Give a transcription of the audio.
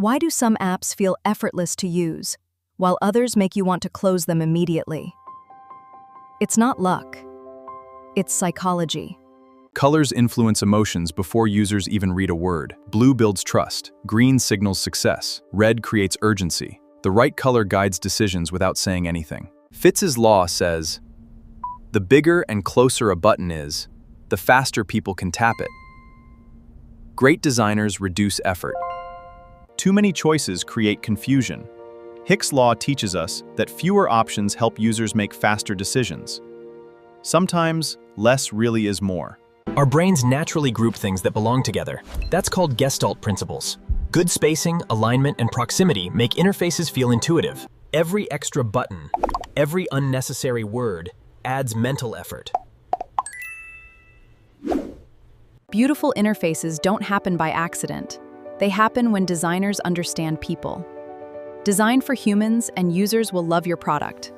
Why do some apps feel effortless to use, while others make you want to close them immediately? It's not luck. It's psychology. Colors influence emotions before users even read a word. Blue builds trust. Green signals success. Red creates urgency. The right color guides decisions without saying anything. Fitz's law says, the bigger and closer a button is, the faster people can tap it. Great designers reduce effort. Too many choices create confusion. Hick's law teaches us that fewer options help users make faster decisions. Sometimes, less really is more. Our brains naturally group things that belong together. That's called Gestalt Principles. Good spacing, alignment, and proximity make interfaces feel intuitive. Every extra button, every unnecessary word, adds mental effort. Beautiful interfaces don't happen by accident. They happen when designers understand people. Design for humans, and users will love your product.